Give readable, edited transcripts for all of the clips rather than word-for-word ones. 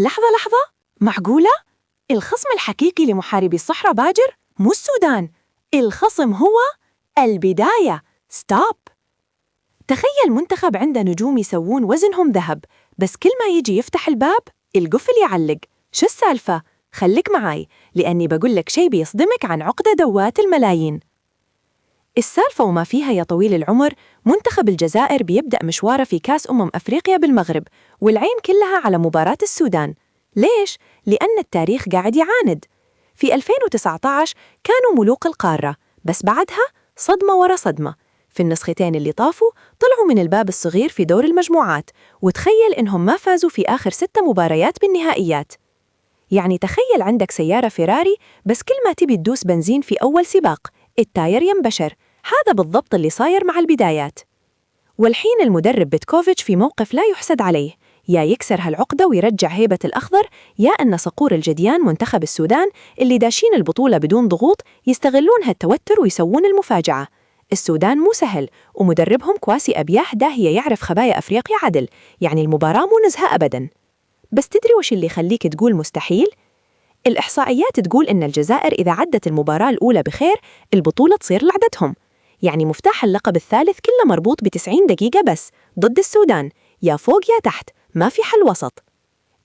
لحظة، معقولة؟ الخصم الحقيقي لمحاربي الصحراء باجر مو السودان، الخصم هو البداية. ستوب. تخيل منتخب عنده نجوم يسوون وزنهم ذهب، بس كل ما يجي يفتح الباب القفل يعلق. شو السالفة؟ خليك معاي لأني بقول لك شي بيصدمك عن عقدة دوات الملايين. السالفة وما فيها يا طويل العمر، منتخب الجزائر بيبدأ مشواره في كأس أفريقيا بالمغرب، والعين كلها على مباراة السودان. ليش؟ لأن التاريخ قاعد يعاند. في 2019 كانوا ملوك القارة، بس بعدها صدمة ورا صدمة. في النسختين اللي طافوا طلعوا من الباب الصغير في دور المجموعات، وتخيل إنهم ما فازوا في آخر 6 مباريات بالنهائيات. يعني تخيل عندك سيارة فيراري، بس كل ما تبي تدوس بنزين في أول سباق التاير ينبشر. هذا بالضبط اللي صاير مع البدايات. والحين المدرب بيتكوفيتش في موقف لا يحسد عليه، يا يكسر هالعقدة ويرجع هيبة الأخضر، يا أن صقور الجديان منتخب السودان اللي داشين البطولة بدون ضغوط يستغلون هالتوتر ويسوون المفاجعة. السودان مو سهل، ومدربهم كواسي أبياح داهية يعرف خبايا أفريقيا عدل، يعني المباراة مو نزهة أبداً. بس تدري وش اللي يخليك تقول مستحيل؟ الإحصائيات تقول إن الجزائر إذا عدت المباراة الأولى بخير البطولة تصير لعدتهم. يعني مفتاح اللقب الثالث كله مربوط ب90 دقيقة بس ضد السودان، يا فوق يا تحت، ما في حل وسط.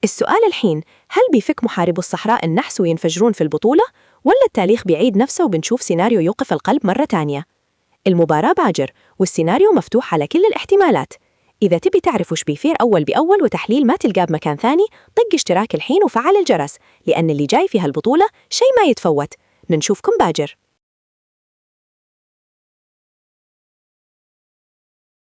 السؤال الحين، هل بيفك محاربو الصحراء النحس وينفجرون في البطولة؟ ولا التاريخ بيعيد نفسه وبنشوف سيناريو يوقف القلب مرة تانية؟ المباراة باجر والسيناريو مفتوح على كل الاحتمالات. إذا تبي تعرف وش بيصير أول بأول وتحليل ما تلقاه بمكان ثاني، طق اشتراك الحين وفعل الجرس، لأن اللي جاي في هالبطولة شيء ما يتفوت. نشوفكم باجر.